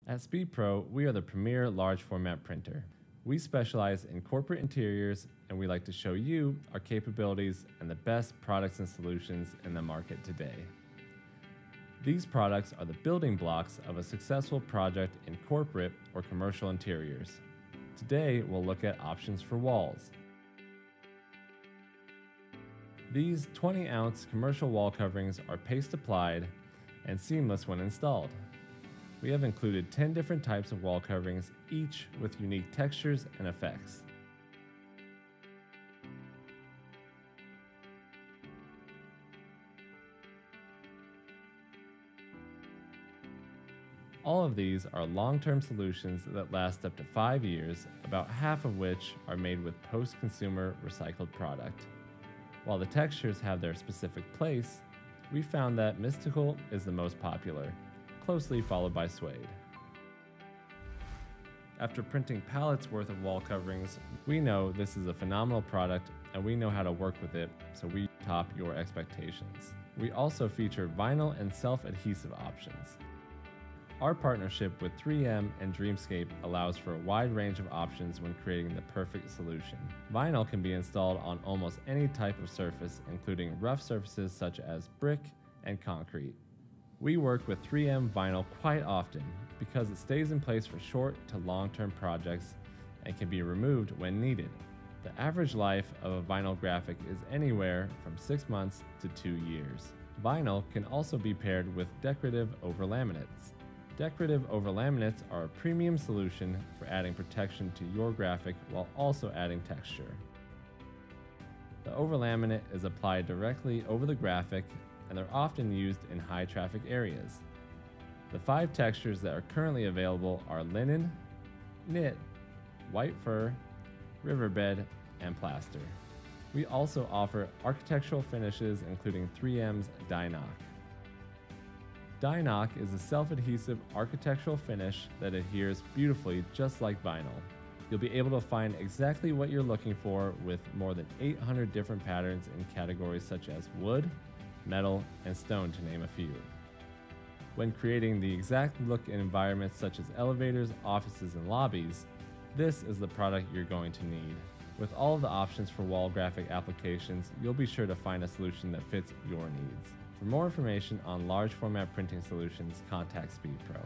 At SpeedPro, we are the premier large format printer. We specialize in corporate interiors, and we like to show you our capabilities and the best products and solutions in the market today. These products are the building blocks of a successful project in corporate or commercial interiors. Today, we'll look at options for walls. These 20-ounce commercial wall coverings are paste applied and seamless when installed. We have included 10 different types of wall coverings, each with unique textures and effects. All of these are long-term solutions that last up to 5 years, about half of which are made with post-consumer recycled product. While the textures have their specific place, we found that Mystical is the most popular, closely followed by suede. After printing pallets worth of wall coverings, we know this is a phenomenal product and we know how to work with it, so we top your expectations. We also feature vinyl and self-adhesive options. Our partnership with 3M and Dreamscape allows for a wide range of options when creating the perfect solution. Vinyl can be installed on almost any type of surface, including rough surfaces such as brick and concrete. We work with 3M vinyl quite often because it stays in place for short to long-term projects and can be removed when needed. The average life of a vinyl graphic is anywhere from 6 months to 2 years. Vinyl can also be paired with decorative overlaminates. Decorative overlaminates are a premium solution for adding protection to your graphic while also adding texture. The overlaminate is applied directly over the graphic, and they're often used in high traffic areas. The 5 textures that are currently available are linen, knit, white fur, riverbed, and plaster. We also offer architectural finishes including 3M's Dynoc. Dynoc is a self-adhesive architectural finish that adheres beautifully just like vinyl. You'll be able to find exactly what you're looking for with more than 800 different patterns in categories such as wood, metal, and stone, to name a few. When creating the exact look in environments such as elevators, offices, and lobbies, this is the product you're going to need. With all of the options for wall graphic applications, you'll be sure to find a solution that fits your needs. For more information on large format printing solutions, contact SpeedPro.